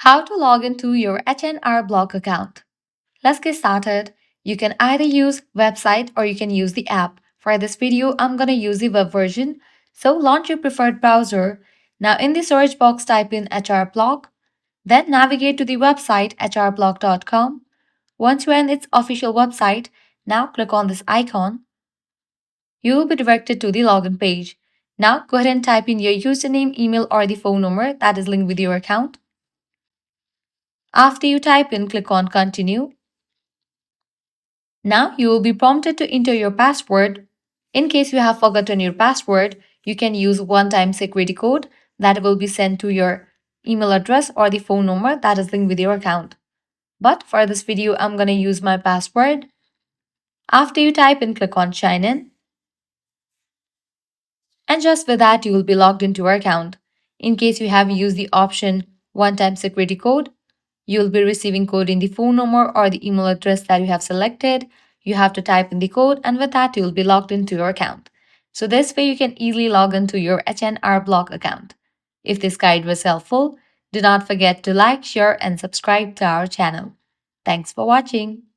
How to log into your H&R Block account. Let's get started. You can either use website or you can use the app. For this video, I'm going to use the web version. So launch your preferred browser. Now in the search box, type in HR Block. Then navigate to the website hrblock.com. Once you're in its official website, now click on this icon. You will be directed to the login page. Now go ahead and type in your username, email, or the phone number that is linked with your account. After you type in, click on Continue. Now you will be prompted to enter your password. In case you have forgotten your password, you can use one-time security code that will be sent to your email address or the phone number that is linked with your account. But for this video, I'm going to use my password. After you type in, click on Sign In. And just with that, you will be logged into your account. In case you have used the option one-time security code, you will be receiving code in the phone number or the email address that you have selected. You have to type in the code, and with that, you will be logged into your account. So this way, you can easily log into your H&R Block account. If this guide was helpful, do not forget to like, share, and subscribe to our channel. Thanks for watching.